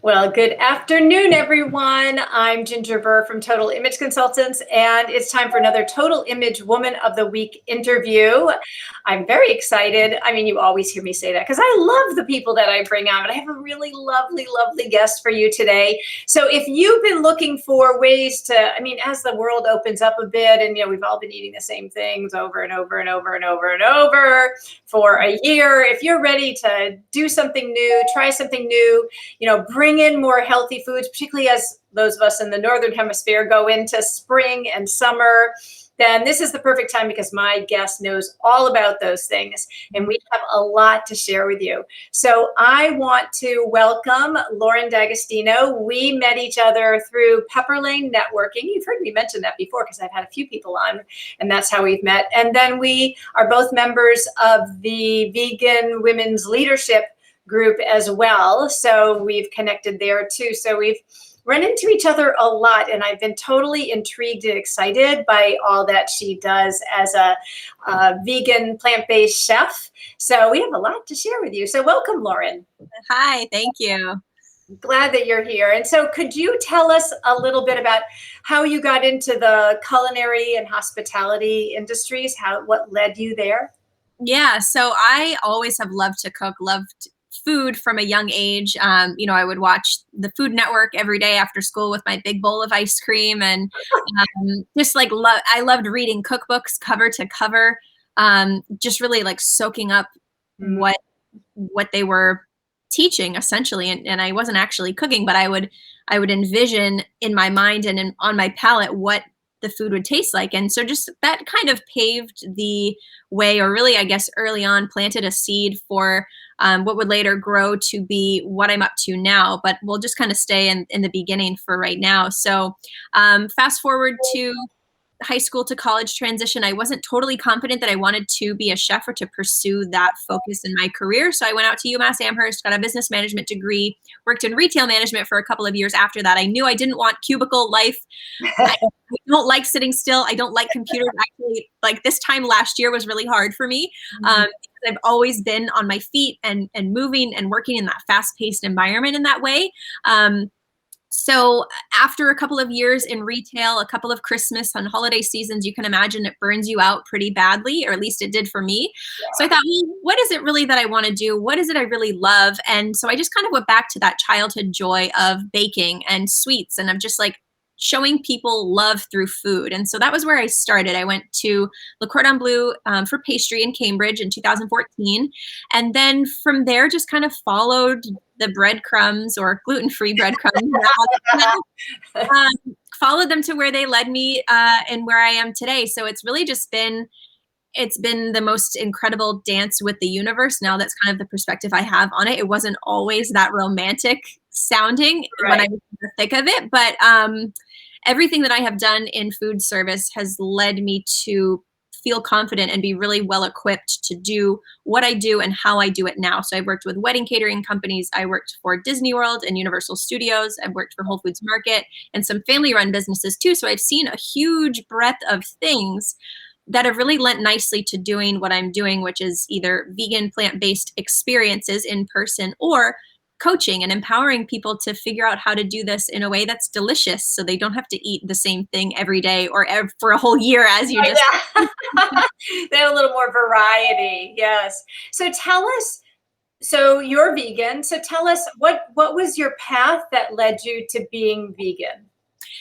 Well, good afternoon, everyone. I'm Ginger Burr from Total Image Consultants, and it's time for another Total Image Woman of the Week interview. I'm very excited. I mean, you always hear me say that because I love the people that I bring on, but I have a really lovely, lovely guest for you today. So if you've been looking for ways to, as the world opens up a bit and, we've all been eating the same things over and over and over and over and over for a year, if you're ready to do something new, try something new, bring in more healthy foods, particularly as those of us in the Northern Hemisphere go into spring and summer, then this is the perfect time because my guest knows all about those things and we have a lot to share with you. So I want to welcome Lauren D'Agostino. We met each other through Pepper Lane Networking. You've heard me mention that before because I've had a few people on and that's how we've met. And then we are both members of the Vegan Women's Leadership group as well. So we've connected there too. So we've run into each other a lot and I've been totally intrigued and excited by all that she does as a vegan plant-based chef. So we have a lot to share with you. So welcome, Lauren. Hi, thank you. Glad that you're here. And so could you tell us a little bit about how you got into the culinary and hospitality industries, what led you there? Yeah, so I always have loved to cook, loved food from a young age. I would watch the Food Network every day after school with my big bowl of ice cream and I loved reading cookbooks cover to cover, just really like soaking up what they were teaching essentially. And I wasn't actually cooking, but I would envision in my mind and on my palate what the food would taste like. And so just that kind of paved the way, or really, I guess, early on planted a seed for what would later grow to be what I'm up to now, but we'll just kind of stay in the beginning for right now. So fast forward to high school to college transition, I wasn't totally confident that I wanted to be a chef or to pursue that focus in my career. So I went out to UMass Amherst, got a business management degree, worked in retail management for a couple of years after that. I knew I didn't want cubicle life. I don't like sitting still. I don't like computers. Actually, like this time last year was really hard for me because I've always been on my feet and moving and working in that fast-paced environment in that way. So after a couple of years in retail, a couple of Christmas and holiday seasons, you can imagine it burns you out pretty badly, or at least it did for me. Yeah. So I thought, well, what is it really that I want to do? What is it I really love? And so I just kind of went back to that childhood joy of baking and sweets and of just like showing people love through food. And so that was where I started. I went to Le Cordon Bleu for pastry in Cambridge in 2014. And then from there, just kind of followed the breadcrumbs, or gluten-free breadcrumbs, followed them to where they led me and where I am today. So it's really just been the most incredible dance with the universe. Now that's kind of the perspective I have on it. It wasn't always that romantic sounding when I was in the thick of it, but everything that I have done in food service has led me to feel confident and be really well equipped to do what I do and how I do it now. So I've worked with wedding catering companies. I worked for Disney World and Universal Studios. I've worked for Whole Foods Market and some family-run businesses too. So I've seen a huge breadth of things that have really lent nicely to doing what I'm doing, which is either vegan, plant-based experiences in person or coaching and empowering people to figure out how to do this in a way that's delicious so they don't have to eat the same thing every day or for a whole year as you just They have a little more variety. Yes. So tell us, so you're vegan. So tell us what was your path that led you to being vegan?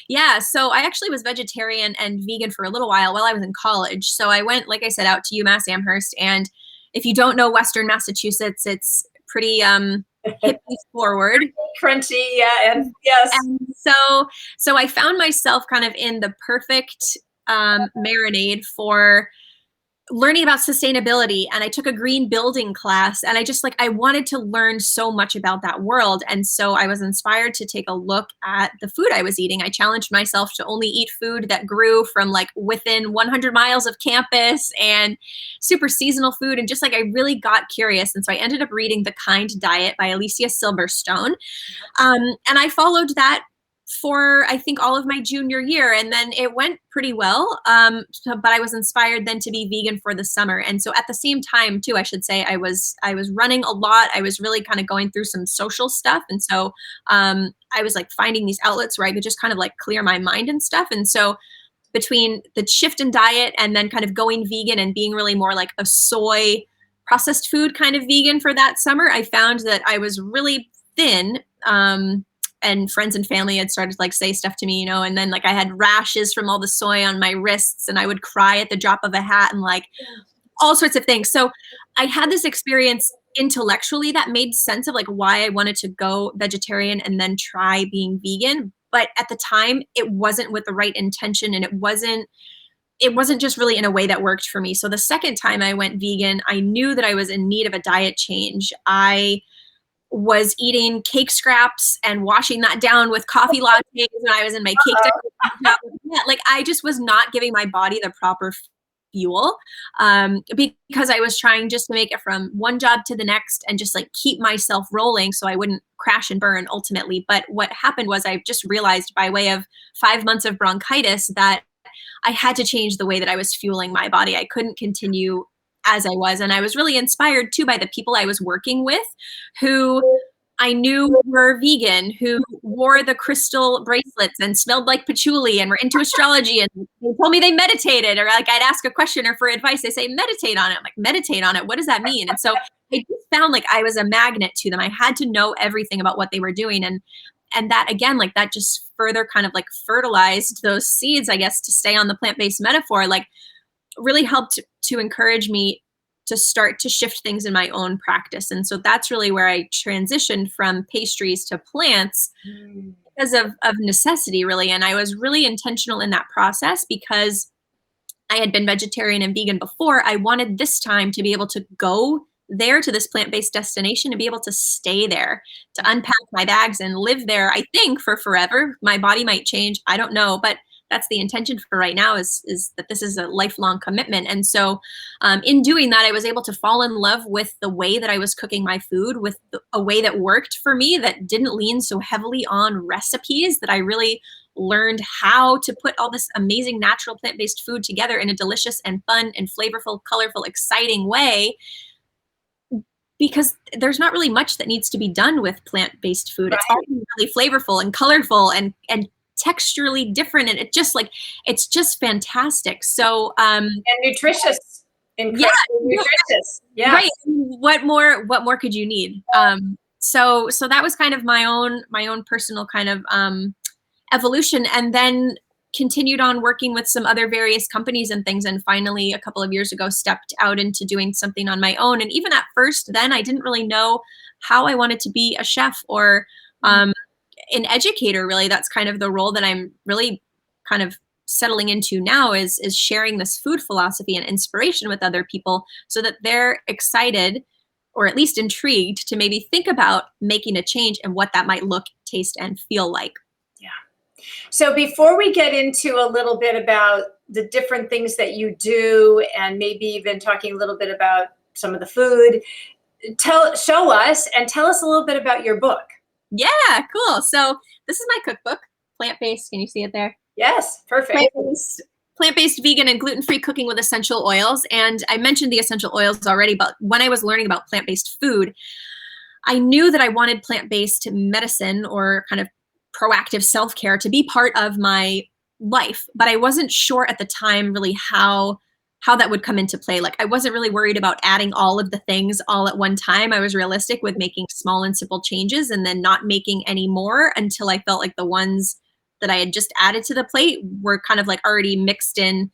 Yeah, so I actually was vegetarian and vegan for a little while I was in college. So I went, like I said, out to UMass Amherst. And if you don't know Western Massachusetts, it's pretty hippie forward. Crunchy, yeah, and yes. And so I found myself kind of in the perfect marinade for learning about sustainability, and I took a green building class, and I wanted to learn so much about that world. And so I was inspired to take a look at the food I was eating. I challenged myself to only eat food that grew from like within 100 miles of campus and super seasonal food. And just I really got curious. And so I ended up reading The Kind Diet by Alicia Silverstone. And I followed that for I think all of my junior year, and then it went pretty well. But I was inspired then to be vegan for the summer, and so at the same time too, I should say, I was running a lot. I was really kind of going through some social stuff, and so I was like finding these outlets where I could just kind of like clear my mind and stuff. And so between the shift in diet and then kind of going vegan and being really more like a soy processed food kind of vegan for that summer, I found that I was really thin. And friends and family had started to like say stuff to me, you know, and then like I had rashes from all the soy on my wrists, and I would cry at the drop of a hat, and like all sorts of things. So I had this experience intellectually that made sense of like why I wanted to go vegetarian and then try being vegan. But at the time, it wasn't with the right intention, and it wasn't just really in a way that worked for me. So the second time I went vegan, I knew that I was in need of a diet change. I was eating cake scraps and washing that down with coffee lattes when I was in my cake decoration. Yeah, like I just was not giving my body the proper fuel, because I was trying just to make it from one job to the next and just like keep myself rolling so I wouldn't crash and burn ultimately. But what happened was I just realized by way of 5 months of bronchitis that I had to change the way that I was fueling my body. I couldn't continue as I was. And I was really inspired too by the people I was working with who I knew were vegan, who wore the crystal bracelets and smelled like patchouli and were into astrology. And they told me they meditated, or like I'd ask a question or for advice, they say, meditate on it. I'm like, meditate on it. What does that mean? And so I just found like I was a magnet to them. I had to know everything about what they were doing. And that again, like that just further kind of like fertilized those seeds, I guess, to stay on the plant-based metaphor, like really helped to encourage me to start to shift things in my own practice. And so that's really where I transitioned from pastries to plants because of necessity, really. And I was really intentional in that process because I had been vegetarian and vegan before. I wanted this time to be able to go there to this plant-based destination and be able to stay there, to unpack my bags and live there, I think, for forever. My body might change. I don't know. But that's the intention for right now is that this is a lifelong commitment. And so in doing that, I was able to fall in love with the way that I was cooking my food, with a way that worked for me, that didn't lean so heavily on recipes, that I really learned how to put all this amazing natural plant-based food together in a delicious and fun and flavorful, colorful, exciting way. Because there's not really much that needs to be done with plant-based food. Right. It's all really flavorful and colorful and texturally different, and it's just fantastic. So and nutritious. Nutritious. Yeah. Right. What more could you need? So that was kind of my own personal kind of evolution, and then continued on working with some other various companies and things, and finally a couple of years ago stepped out into doing something on my own. And even at first then I didn't really know how I wanted to be a chef or an educator. Really, that's kind of the role that I'm really kind of settling into now, is sharing this food philosophy and inspiration with other people so that they're excited or at least intrigued to maybe think about making a change and what that might look, taste, and feel like. Yeah. So before we get into a little bit about the different things that you do, and maybe even talking a little bit about some of the food, show us and tell us a little bit about your book. Yeah, cool. So this is my cookbook, Plant-Based. Can you see it there? Yes, perfect. Plant-based, vegan, and gluten-free cooking with essential oils. And I mentioned the essential oils already, but when I was learning about plant-based food, I knew that I wanted plant-based medicine or kind of proactive self-care to be part of my life, but I wasn't sure at the time really how that would come into play. Like I wasn't really worried about adding all of the things all at one time. I was realistic with making small and simple changes and then not making any more until I felt like the ones that I had just added to the plate were kind of like already mixed in,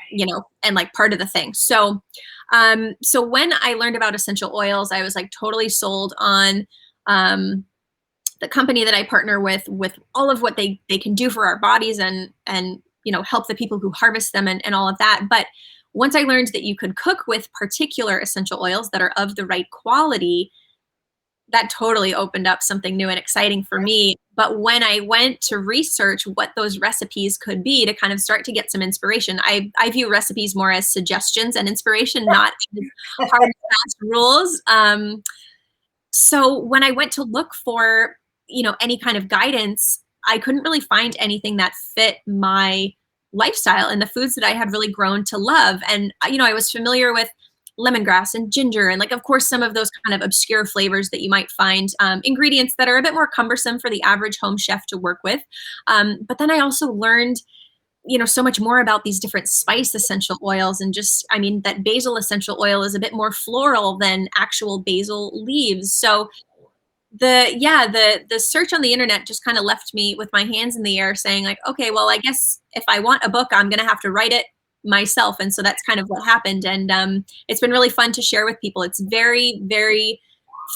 you know, and like part of the thing. So when I learned about essential oils, I was like totally sold on the company that I partner with all of what they can do for our bodies and you know, help the people who harvest them and all of that. But once I learned that you could cook with particular essential oils that are of the right quality, that totally opened up something new and exciting for me. But when I went to research what those recipes could be to kind of start to get some inspiration, I view recipes more as suggestions and inspiration, not as hard and fast rules. So when I went to look for, you know, any kind of guidance, I couldn't really find anything that fit my lifestyle and the foods that I had really grown to love. And, I was familiar with lemongrass and ginger, and like, of course, some of those kind of obscure flavors that you might find, ingredients that are a bit more cumbersome for the average home chef to work with. But then I also learned so much more about these different spice essential oils, and just, I mean, that basil essential oil is a bit more floral than actual basil leaves. So the search on the internet just kind of left me with my hands in the air saying like, okay, well, I guess if I want a book, I'm going to have to write it myself. And so that's kind of what happened. And it's been really fun to share with people. It's very, very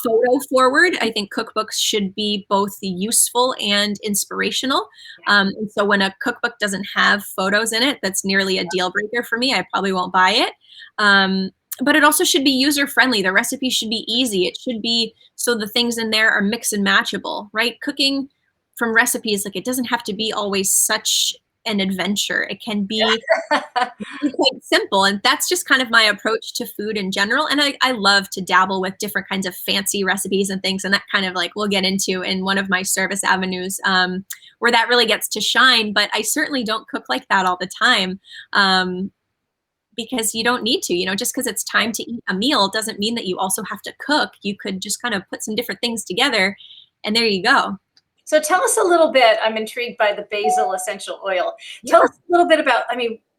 photo forward. I think cookbooks should be both useful and inspirational. And so when a cookbook doesn't have photos in it, that's nearly a deal breaker for me. I probably won't buy it. But it also should be user friendly. The recipe should be easy. It should be so the things in there are mix and matchable, right? Cooking from recipes, like, it doesn't have to be always such an adventure. It can be really quite simple. And that's just kind of my approach to food in general. And I love to dabble with different kinds of fancy recipes and things. And that kind of like we'll get into in one of my service avenues, where that really gets to shine. But I certainly don't cook like that all the time. Because you don't need to, just because it's time to eat a meal doesn't mean that you also have to cook. You could just kind of put some different things together and there you go. So tell us a little bit, I'm intrigued by the basil essential oil. Tell us a little bit about,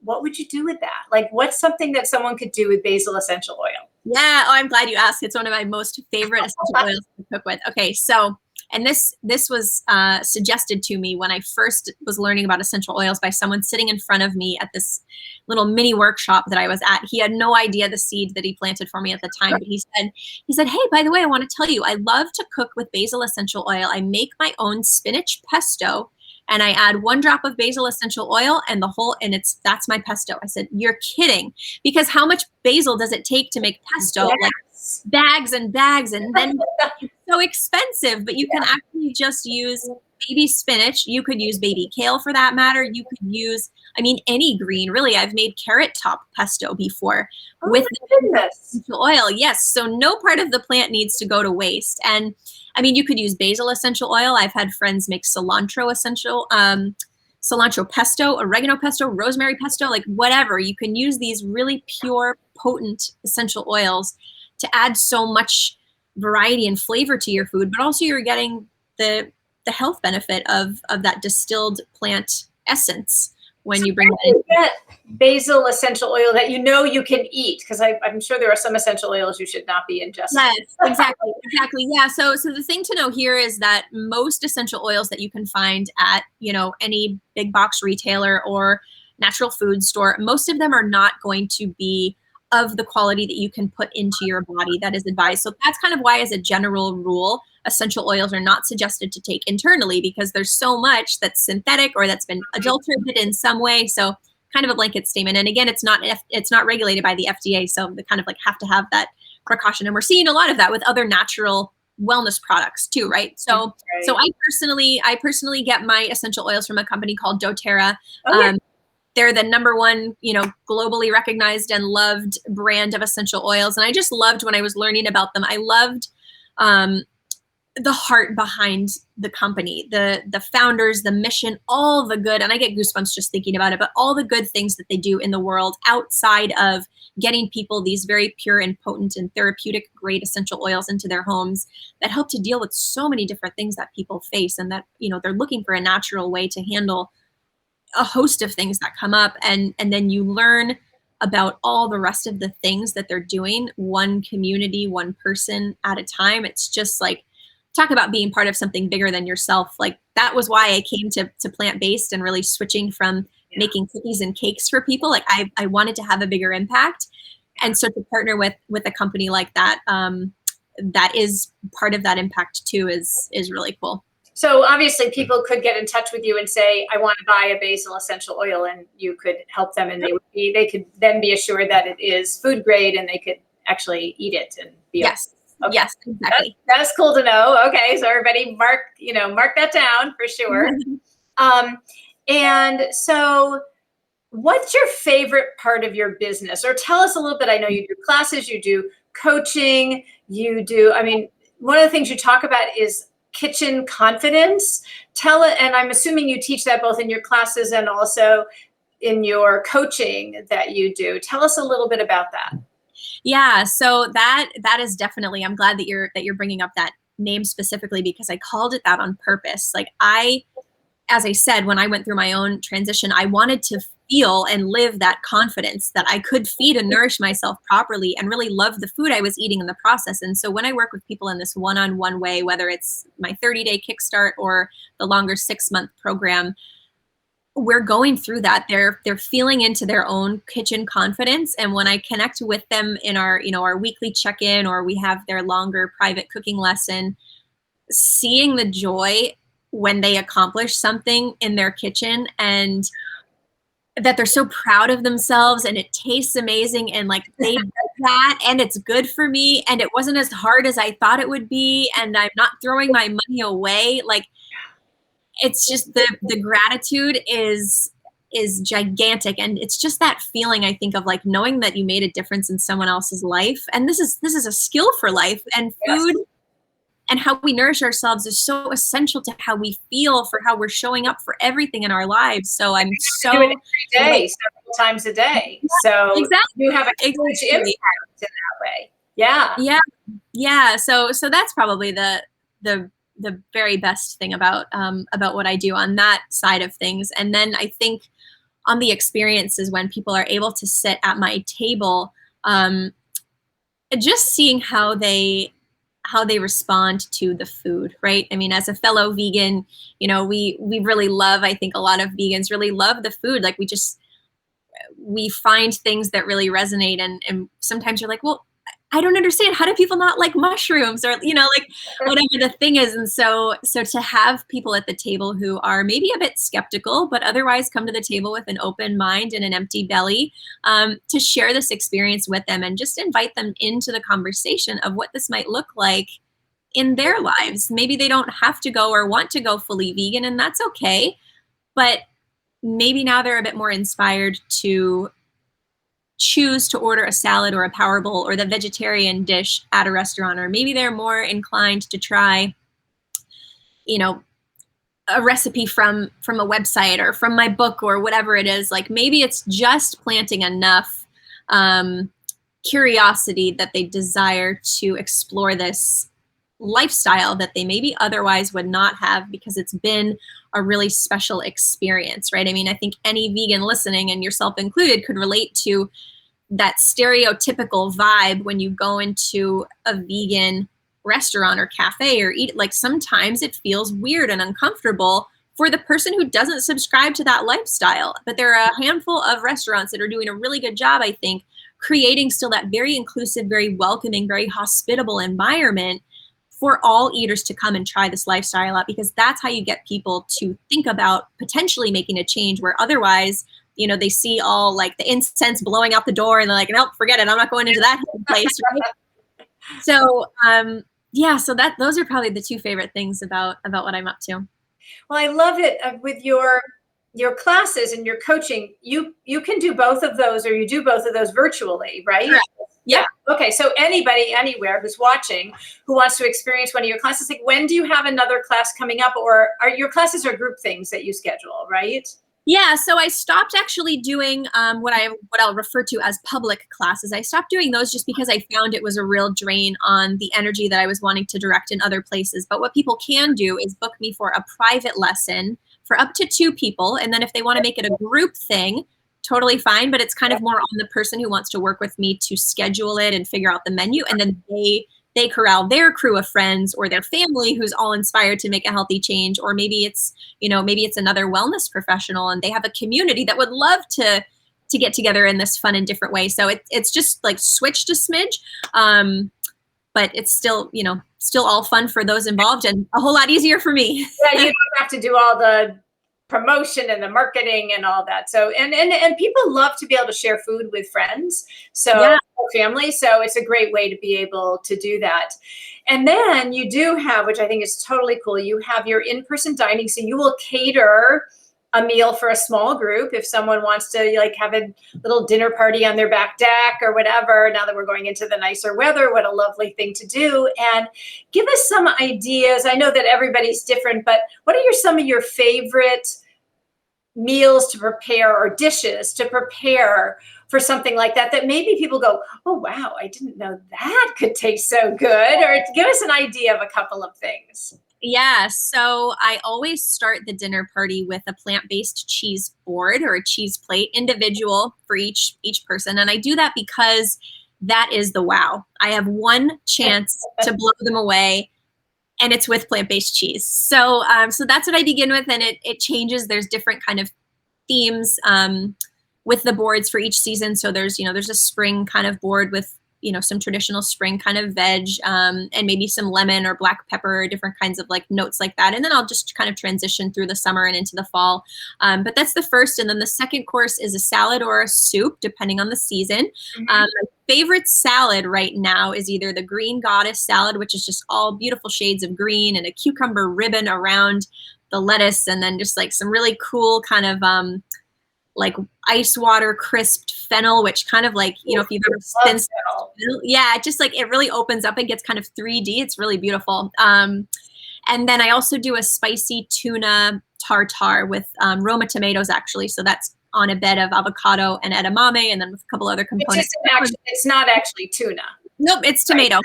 what would you do with that? Like, what's something that someone could do with basil essential oil? Yeah. Oh, I'm glad you asked. It's one of my most favorite essential oils to cook with. Okay. So, and this was suggested to me when I first was learning about essential oils by someone sitting in front of me at this little mini workshop that I was at. He had no idea the seed that he planted for me at the time, but he said, hey, by the way, I want to tell you, I love to cook with basil essential oil. I make my own spinach pesto, and I add 1 drop of basil essential oil and that's my pesto. I said, you're kidding. Because how much basil does it take to make pesto? Yes. Like bags and bags, and then it's so expensive, but you can actually just use baby spinach. You could use baby kale for that matter. You could use, any green, really. I've made carrot top pesto before with essential oil. Yes. So no part of the plant needs to go to waste. And you could use basil essential oil. I've had friends make cilantro pesto, oregano pesto, rosemary pesto, like whatever. You can use these really pure, potent essential oils to add so much variety and flavor to your food, but also you're getting the health benefit of that distilled plant essence when you bring that in. That basil essential oil that you can eat, because I'm sure there are some essential oils you should not be ingesting. Yes, exactly. Yeah. So the thing to know here is that most essential oils that you can find at any big box retailer or natural food store, most of them are not going to be of the quality that you can put into your body that is advised. So that's kind of why, as a general rule, essential oils are not suggested to take internally, because there's so much that's synthetic or that's been adulterated in some way. So kind of a blanket statement. And again, it's not regulated by the FDA. So they kind of like have to have that precaution. And we're seeing a lot of that with other natural wellness products too, right? So I personally get my essential oils from a company called doTERRA. They're the #1, globally recognized and loved brand of essential oils. And I just loved when I was learning about them. I loved the heart behind the company, the founders, the mission, all the good, and I get goosebumps just thinking about it, but all the good things that they do in the world outside of getting people these very pure and potent and therapeutic great essential oils into their homes that help to deal with so many different things that people face, and that, they're looking for a natural way to handle a host of things that come up. And then you learn about all the rest of the things that they're doing, one community, one person at a time. It's just like, talk about being part of something bigger than yourself. Like, that was why I came to plant-based and really switching from making cookies and cakes for people. Like, I wanted to have a bigger impact. And so to partner with a company like that, that is part of that impact too, is really cool. So obviously people could get in touch with you and say, I want to buy a basil essential oil, and you could help them, and they could then be assured that it is food grade and they could actually eat it and be yes. Okay. Yes, exactly. That is cool to know. Okay. So everybody mark that down for sure. And so what's your favorite part of your business? Or tell us a little bit. I know you do classes, you do coaching, one of the things you talk about is kitchen confidence. Tell it, and I'm assuming you teach that both in your classes and also in your coaching that you do. Tell us a little bit about that. Yeah, so that is definitely, I'm glad that you're bringing up that name specifically, because I called it that on purpose. Like, as I said, when I went through my own transition, I wanted to feel and live that confidence that I could feed and nourish myself properly and really love the food I was eating in the process. And so when I work with people in this one-on-one way, whether it's my 30-day kickstart or the longer 6-month program, we're going through that. They're feeling into their own kitchen confidence. And when I connect with them in our, our weekly check-in, or we have their longer private cooking lesson, seeing the joy when they accomplish something in their kitchen, and that they're so proud of themselves, and it tastes amazing, and like they did that, and it's good for me, and it wasn't as hard as I thought it would be, and I'm not throwing my money away. Like, it's just the gratitude is gigantic. And it's just that feeling, I think, of like knowing that you made a difference in someone else's life. And this is a skill for life, and food. Yes. And how we nourish ourselves is so essential to how we feel, for how we're showing up for everything in our lives. So I'm so do it every day, several times a day. So exactly. You have a huge impact in that way. Yeah. Yeah. So that's probably the very best thing about what I do on that side of things. And then I think on the experiences, when people are able to sit at my table, just seeing how they respond to the food, right? I mean, as a fellow vegan, we really love, I think a lot of vegans really love the food. Like, we find things that really resonate. And sometimes you're like, well, I don't understand. How do people not like mushrooms, or, like whatever the thing is. And so to have people at the table who are maybe a bit skeptical, but otherwise come to the table with an open mind and an empty belly, to share this experience with them and just invite them into the conversation of what this might look like in their lives. Maybe they don't have to go or want to go fully vegan, and that's okay. But maybe now they're a bit more inspired to choose to order a salad or a power bowl or the vegetarian dish at a restaurant, or maybe they're more inclined to try, a recipe from a website or from my book or whatever it is. Like, maybe it's just planting enough curiosity that they desire to explore this lifestyle that they maybe otherwise would not have, because it's been a really special experience, right? I mean, I think any vegan listening, and yourself included, could relate to that stereotypical vibe when you go into a vegan restaurant or cafe or eat. Like, sometimes it feels weird and uncomfortable for the person who doesn't subscribe to that lifestyle. But there are a handful of restaurants that are doing a really good job, I think, creating still that very inclusive, very welcoming, very hospitable environment for all eaters to come and try this lifestyle out, because that's how you get people to think about potentially making a change, where otherwise, they see all like the incense blowing out the door and they're like, nope, forget it, I'm not going into that place, right? So so those are probably the two favorite things about what I'm up to. Well, I love it with your classes and your coaching. You can do both of those, or you do both of those virtually, right? Correct. Yeah. Okay. So anybody, anywhere who's watching, who wants to experience one of your classes, like, when do you have another class coming up, or are your classes are group things that you schedule, right? Yeah, so I stopped actually doing what I'll refer to as public classes. I stopped doing those just because I found it was a real drain on the energy that I was wanting to direct in other places. But what people can do is book me for a private lesson for up to 2 people. And then if they want to make it a group thing, totally fine. But it's kind of more on the person who wants to work with me to schedule it and figure out the menu. And then they corral their crew of friends or their family who's all inspired to make a healthy change. Or maybe it's another wellness professional and they have a community that would love to get together in this fun and different way. So it's just like switched a smidge. But it's still all fun for those involved and a whole lot easier for me. Yeah, you don't have to do all the promotion and the marketing and all that. So, and people love to be able to share food with friends. So yeah. Family. So it's a great way to be able to do that. And then you do have, which I think is totally cool, you have your in-person dining. So you will cater a meal for a small group. If someone wants to like have a little dinner party on their back deck or whatever, now that we're going into the nicer weather, what a lovely thing to do. And give us some ideas. I know that everybody's different, but what are some of your favorite meals to prepare or dishes to prepare for something like that, that maybe people go, oh, wow, I didn't know that could taste so good? Or give us an idea of a couple of things. Yeah, so I always start the dinner party with a plant-based cheese board or a cheese plate, individual for each person. And I do that because that is the wow. I have one chance to blow them away, and it's with plant-based cheese. So so that's what I begin with, and it changes. There's different kind of themes with the boards for each season. So there's a spring kind of board with some traditional spring kind of veg, and maybe some lemon or black pepper or different kinds of like notes like that. And then I'll just kind of transition through the summer and into the fall. But that's the first. And then the second course is a salad or a soup, depending on the season. My favorite salad right now is either the Green Goddess salad, which is just all beautiful shades of green and a cucumber ribbon around the lettuce. And then just like some really cool kind of like ice water crisped fennel, which kind of like, if you've ever spun fennel, yeah, just like it really opens up and gets kind of 3D. It's really beautiful. And then I also do a spicy tuna tartare with Roma tomatoes, actually. So that's on a bed of avocado and edamame, and then with a couple other components. It's not actually tuna. Nope, it's tomato.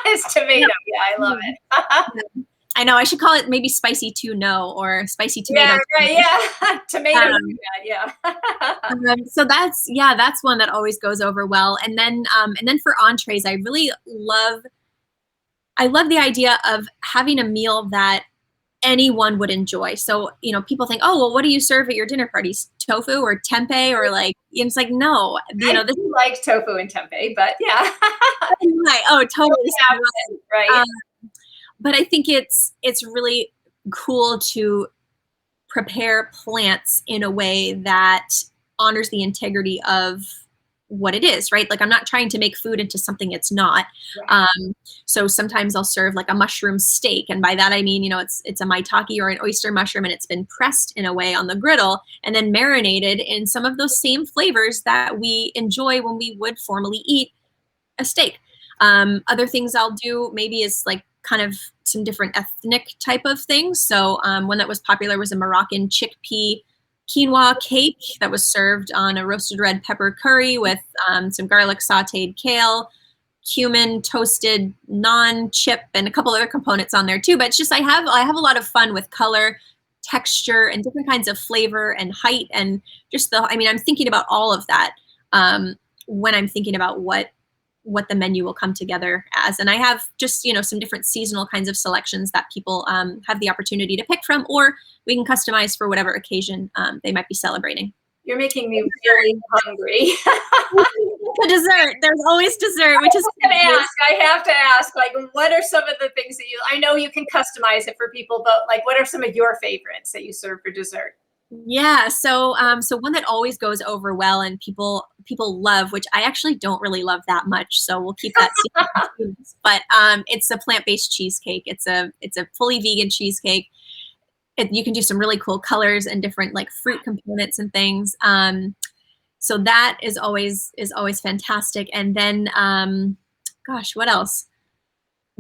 It's tomato. Yep. Yeah, I love it. I know I should call it maybe spicy tuna or spicy tomato. Yeah, right, yeah. Tomato. Yeah. So that's one that always goes over well. And then for entrees, I really love the idea of having a meal that anyone would enjoy. So, people think, oh, well, what do you serve at your dinner parties? Tofu or tempeh or like, it's like, no, I like tofu and tempeh, but yeah. Right. Oh, totally. Yeah, right. But I think it's really cool to prepare plants in a way that honors the integrity of what it is, right? Like I'm not trying to make food into something it's not. Right. So sometimes I'll serve like a mushroom steak. And by that, I mean, it's a maitake or an oyster mushroom, and it's been pressed in a way on the griddle and then marinated in some of those same flavors that we enjoy when we would formally eat a steak. Other things I'll do maybe is like kind of some different ethnic type of things. So one that was popular was a Moroccan chickpea quinoa cake that was served on a roasted red pepper curry with some garlic sauteed kale, cumin, toasted naan chip, and a couple other components on there too. But it's just I have a lot of fun with color, texture, and different kinds of flavor and height, and just I'm thinking about all of that when I'm thinking about what the menu will come together as. And I have just, some different seasonal kinds of selections that people have the opportunity to pick from, or we can customize for whatever occasion they might be celebrating. You're making me really hungry. The dessert. There's always dessert, which is I have to ask, like, what are some of the things that I know you can customize it for people, but like, what are some of your favorites that you serve for dessert? Yeah, so one that always goes over well and people love, which I actually don't really love that much, so we'll keep that secret. But it's a plant-based cheesecake. It's a fully vegan cheesecake. You can do some really cool colors and different like fruit components and things. So that is always fantastic. And then gosh, what else?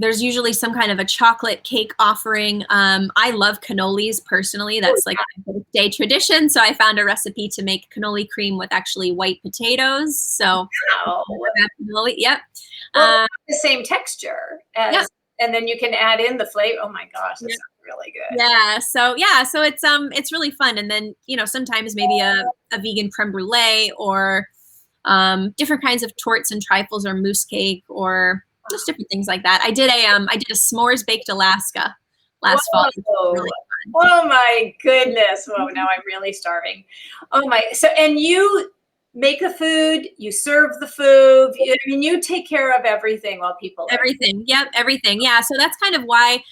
There's usually some kind of a chocolate cake offering. I love cannolis personally. That's like a birthday tradition. So I found a recipe to make cannoli cream with actually white potatoes. So cannoli, yep. Well, the same texture as, and then you can add in the flavor. Oh my gosh, that's really good. Yeah. So it's really fun. And then sometimes maybe a vegan creme brulee or different kinds of torts and trifles or mousse cake or just different things like that. I did a s'mores baked Alaska last fall. Really fun. Oh my goodness. Whoa, now I'm really starving. Oh my. So, and you make the food, you serve the food. You take care of everything while people everything. Yep, everything. Yeah. So that's kind of why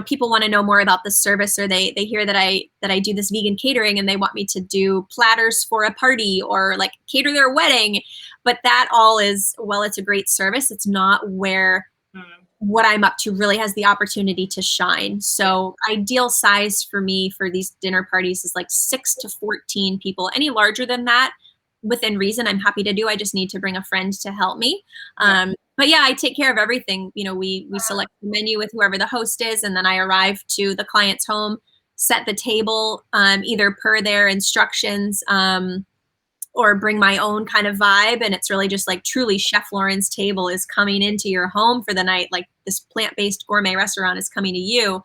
people want to know more about the service, or they hear that I do this vegan catering and they want me to do platters for a party or like cater their wedding. But that all is, well, it's a great service. It's not where what I'm up to really has the opportunity to shine. So ideal size for me for these dinner parties is like 6 to 14 people. Any larger than that, within reason, I'm happy to do. I just need to bring a friend to help me. But yeah, I take care of everything. You know, we select the menu with whoever the host is, and then I arrive to the client's home, set the table, either per their instructions, or bring my own kind of vibe. And it's really just like truly Chef Lauren's table is coming into your home for the night. Like this plant-based gourmet restaurant is coming to you.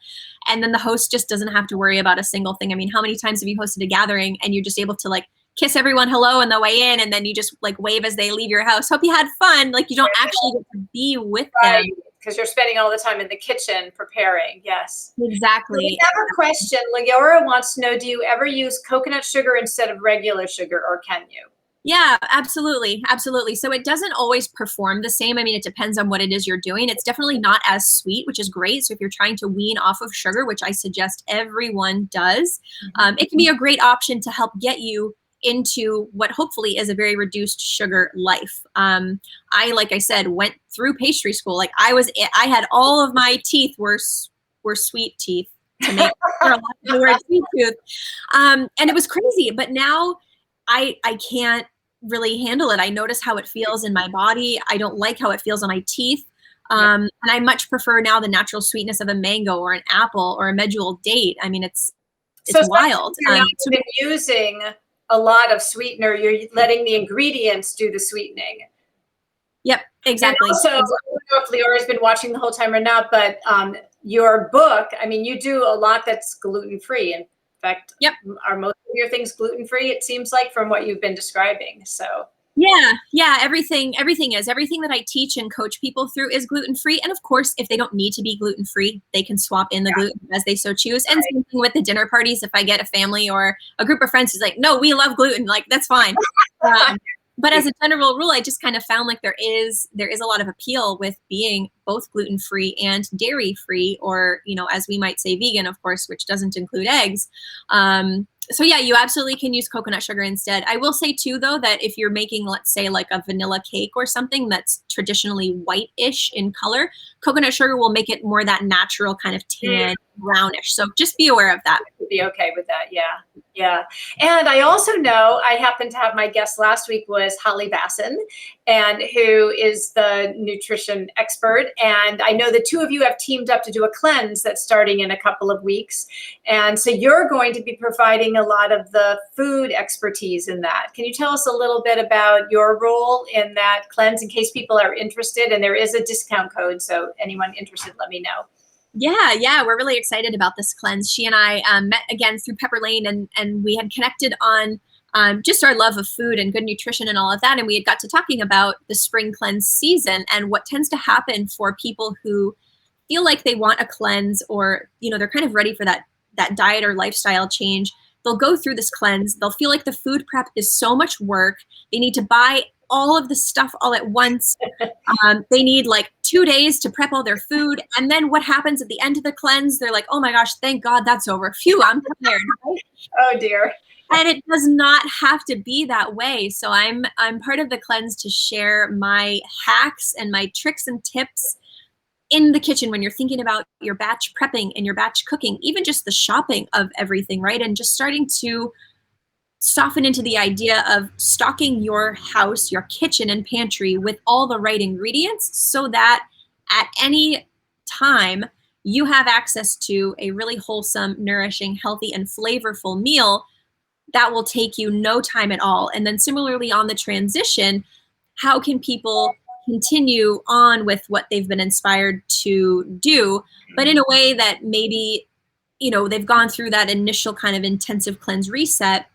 And then the host just doesn't have to worry about a single thing. I mean, how many times have you hosted a gathering and you're just able to like kiss everyone hello on the way in, and then you just like wave as they leave your house? Hope you had fun. Like you don't actually get to be with them. Because you're spending all the time in the kitchen preparing. Yes. Exactly. We have a question. Leora wants to know, do you ever use coconut sugar instead of regular sugar, or can you? Yeah, absolutely. Absolutely. So it doesn't always perform the same. I mean, it depends on what it is you're doing. It's definitely not as sweet, which is great. So if you're trying to wean off of sugar, which I suggest everyone does, it can be a great option to help get you into what hopefully is a very reduced sugar life. Like I said, went through pastry school. Like I had all of my teeth were sweet teeth to make the word sweet tooth. And it was crazy, but now I can't really handle it. I notice how it feels in my body. I don't like how it feels on my teeth. And I much prefer now the natural sweetness of a mango or an apple or a medjool date. I mean, it's wild. You're not even using a lot of sweetener. You're letting the ingredients do the sweetening. Yep, exactly. So I don't know if Leora's been watching the whole time or not, but your book, I mean, you do a lot that's gluten-free. In fact, are most of your things gluten-free, it seems like, from what you've been describing? So yeah, everything that I teach and coach people through is gluten-free. And of course, if they don't need to be gluten-free, they can swap in the gluten as they so choose. And same thing with the dinner parties. If I get a family or a group of friends who's like, no, we love gluten, like that's fine. But as a general rule, I just kind of found like there is a lot of appeal with being both gluten-free and dairy-free, or, you know, as we might say, vegan, of course, which doesn't include eggs. So yeah, you absolutely can use coconut sugar instead. I will say too, though, that if you're making, let's say, like a vanilla cake or something that's traditionally white-ish in color, coconut sugar will make it more that natural kind of tan, brownish. So just be aware of that. Be okay with that. Yeah. And I also know, I happened to have my guest last week was Holly Basson, and who is the nutrition expert. And I know the two of you have teamed up to do a cleanse that's starting in a couple of weeks. And so you're going to be providing a lot of the food expertise in that. Can you tell us a little bit about your role in that cleanse in case people are interested? And there is a discount code, so anyone interested, let me know. Yeah, we're really excited about this cleanse. She and I met again through Pepper Lane, and we had connected on just our love of food and good nutrition and all of that. And we had got to talking about the spring cleanse season and what tends to happen for people who feel like they want a cleanse, or, you know, they're kind of ready for that diet or lifestyle change. They'll go through this cleanse. They'll feel like the food prep is so much work. They need to buy all of the stuff all at once. They need like 2 days to prep all their food. And then what happens at the end of the cleanse? They're like, oh my gosh, thank God that's over. Phew, I'm tired. Right? Oh dear. And it does not have to be that way. So I'm part of the cleanse to share my hacks and my tricks and tips in the kitchen when you're thinking about your batch prepping and your batch cooking, even just the shopping of everything, right? And just starting to soften into the idea of stocking your house, your kitchen and pantry with all the right ingredients, so that at any time you have access to a really wholesome, nourishing, healthy, and flavorful meal that will take you no time at all. And then similarly on the transition, how can people continue on with what they've been inspired to do, but in a way that maybe, you know, they've gone through that initial kind of intensive cleanse reset,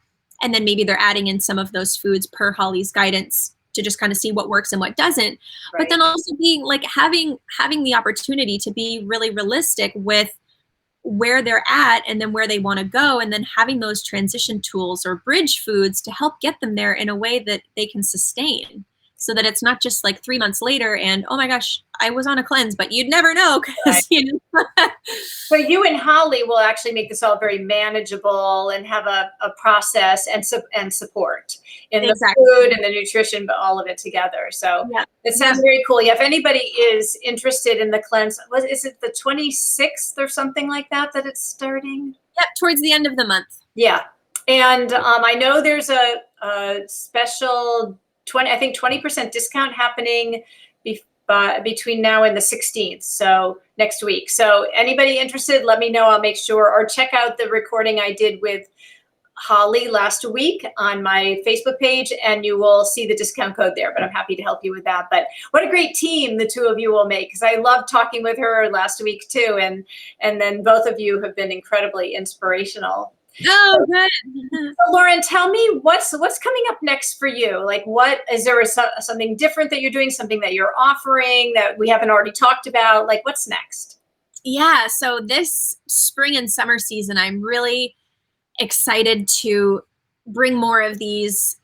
and then maybe they're adding in some of those foods per Holly's guidance to just kind of see what works and what doesn't. Right. But then also being like having the opportunity to be really realistic with where they're at and then where they want to go, and then having those transition tools or bridge foods to help get them there in a way that they can sustain. so that it's not just like 3 months later and, oh my gosh, I was on a cleanse, but you'd never know because, Right. you know. So you and Holly will actually make this all very manageable and have a process and support in the Exactly. food and the nutrition, but all of it together. So Yeah. it sounds very cool. Yeah, if anybody is interested in the cleanse, is it the 26th or something like that that it's starting? Yep, towards the end of the month. Yeah. And I know there's a special 20% discount happening between now and the 16th. So next week. So anybody interested, let me know. I'll make sure, or check out the recording I did with Holly last week on my Facebook page, and you will see the discount code there, but I'm happy to help you with that. But what a great team the two of you will make, because I loved talking with her last week too. And then both of you have been incredibly inspirational. Oh, good. So Lauren, tell me what's coming up next for you? Like, what is there something different that you're doing, something that you're offering that we haven't already talked about? Like, what's next? Yeah, so this spring and summer season, I'm really excited to bring more of these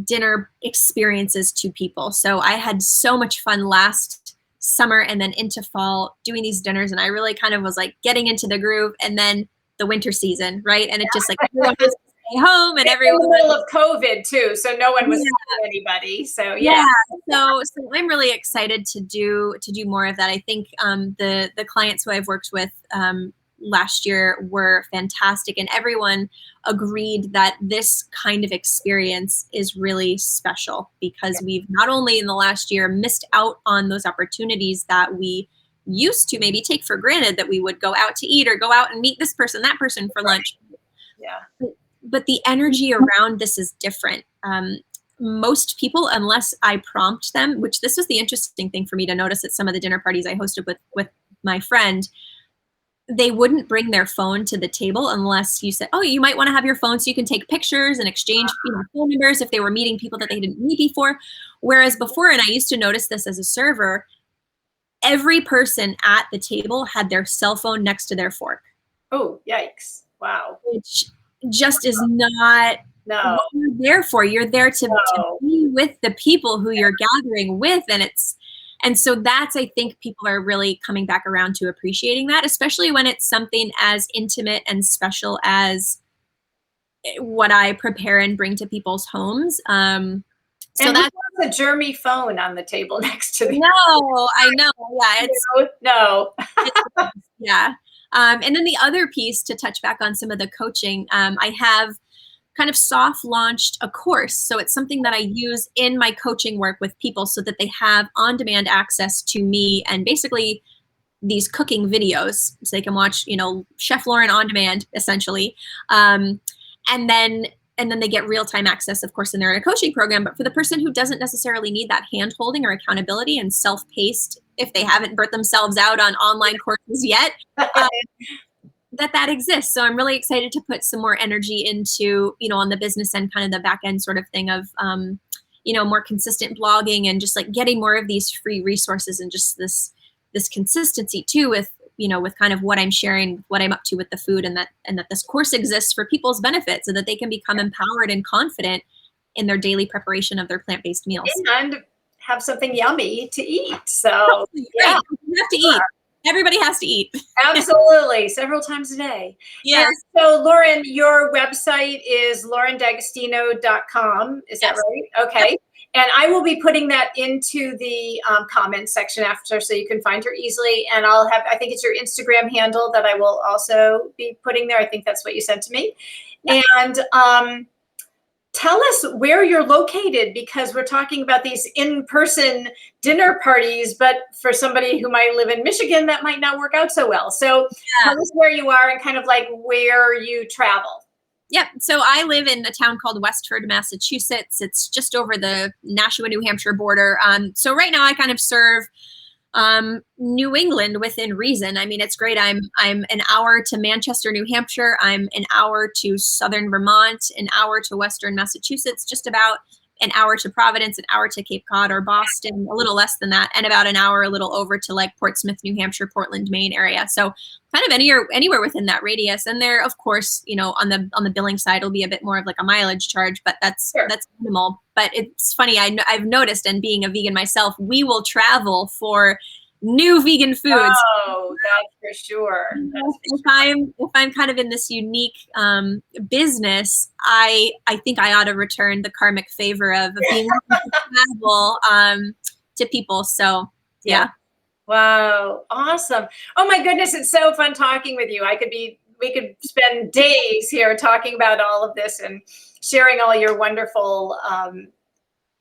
dinner experiences to people. So I had so much fun last summer and then into fall doing these dinners, and I really kind of was like getting into the groove. And then the winter season, right? And it just like everyone has to stay home and everyone in the middle of COVID too, so no one was seeing anybody. So yeah. So I'm really excited to do more of that. I think the clients who I've worked with last year were fantastic, and everyone agreed that this kind of experience is really special because we've not only in the last year missed out on those opportunities that we used to maybe take for granted, that we would go out to eat or go out and meet this person, that person for lunch. Yeah. But the energy around this is different. Most people, unless I prompt them, which this was the interesting thing for me to notice at some of the dinner parties I hosted with my friend, they wouldn't bring their phone to the table unless you said, oh, you might want to have your phone so you can take pictures and exchange phone numbers if they were meeting people that they didn't meet before. Whereas before, and I used to notice this as a server, every person at the table had their cell phone next to their fork. Oh, yikes. Wow. Which just is not what you're there for. You're there to be with the people who you're gathering with. And so that's, I think people are really coming back around to appreciating that, especially when it's something as intimate and special as what I prepare and bring to people's homes. So that's a germy phone on the table next to the. No, I know. Yeah, no. Yeah. And then the other piece, to touch back on some of the coaching, I have kind of soft launched a course. So it's something that I use in my coaching work with people so that they have on-demand access to me and basically these cooking videos so they can watch, Chef Lauren on demand, essentially. And then they get real-time access, of course, and they're in a coaching program. But for the person who doesn't necessarily need that hand-holding or accountability and self-paced, if they haven't burnt themselves out on online courses yet, that exists. So I'm really excited to put some more energy into, on the business end, kind of the back end sort of thing of, more consistent blogging and just like getting more of these free resources and just this consistency too with kind of what I'm sharing, what I'm up to with the food, and that this course exists for people's benefit so that they can become empowered and confident in their daily preparation of their plant-based meals. And have something yummy to eat. So yeah, you have to eat. Everybody has to eat. Absolutely. Several times a day. Yes. So Lauren, your website is laurendagostino.com. Is that right? Okay. Yep. And I will be putting that into the comments section after, so you can find her easily. And I think it's your Instagram handle that I will also be putting there. I think that's what you sent to me. Yep. And tell us where you're located, because we're talking about these in-person dinner parties, but for somebody who might live in Michigan, that might not work out so well. So tell us where you are and kind of like where you travel. Yep. So I live in a town called Westford, Massachusetts. It's just over the Nashua, New Hampshire border. So right now I kind of serve New England within reason. I mean, it's great. I'm an hour to Manchester, New Hampshire. I'm an hour to southern Vermont, an hour to western Massachusetts, just about an hour to Providence, an hour to Cape Cod or Boston, a little less than that, and about an hour a little over to like Portsmouth, New Hampshire, Portland, Maine area. So kind of anywhere within that radius. And there, of course, on the billing side, it'll be a bit more of like a mileage charge, but that's minimal. but it's funny. I've noticed, and being a vegan myself, we will travel for new vegan foods. Oh, that's for sure. If I'm kind of in this unique business, I think I ought to return the karmic favor of being able to travel to people. So yeah. Wow. Awesome. Oh my goodness. It's so fun talking with you. We could spend days here talking about all of this and sharing all your wonderful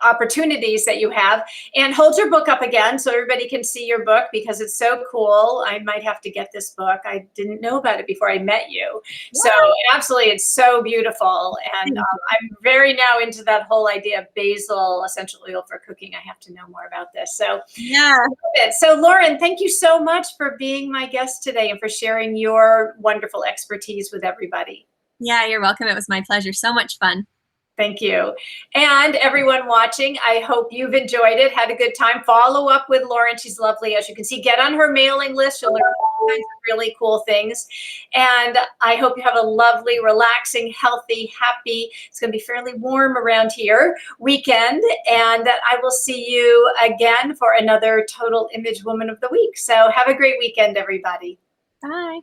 opportunities that you have. And hold your book up again so everybody can see your book, because it's so cool. I might have to get this book. I didn't know about it before I met you. So absolutely, it's so beautiful. And I'm very now into that whole idea of basil essential oil for cooking. I have to know more about this. So yeah. So Lauren, thank you so much for being my guest today and for sharing your wonderful expertise with everybody. Yeah, you're welcome. It was my pleasure. So much fun. Thank you. And everyone watching, I hope you've enjoyed it, had a good time. Follow up with Lauren. She's lovely. As you can see, get on her mailing list. You'll learn all kinds of really cool things. And I hope you have a lovely, relaxing, healthy, happy, it's going to be fairly warm around here, weekend. And that I will see you again for another Total Image Woman of the Week. So have a great weekend, everybody. Bye.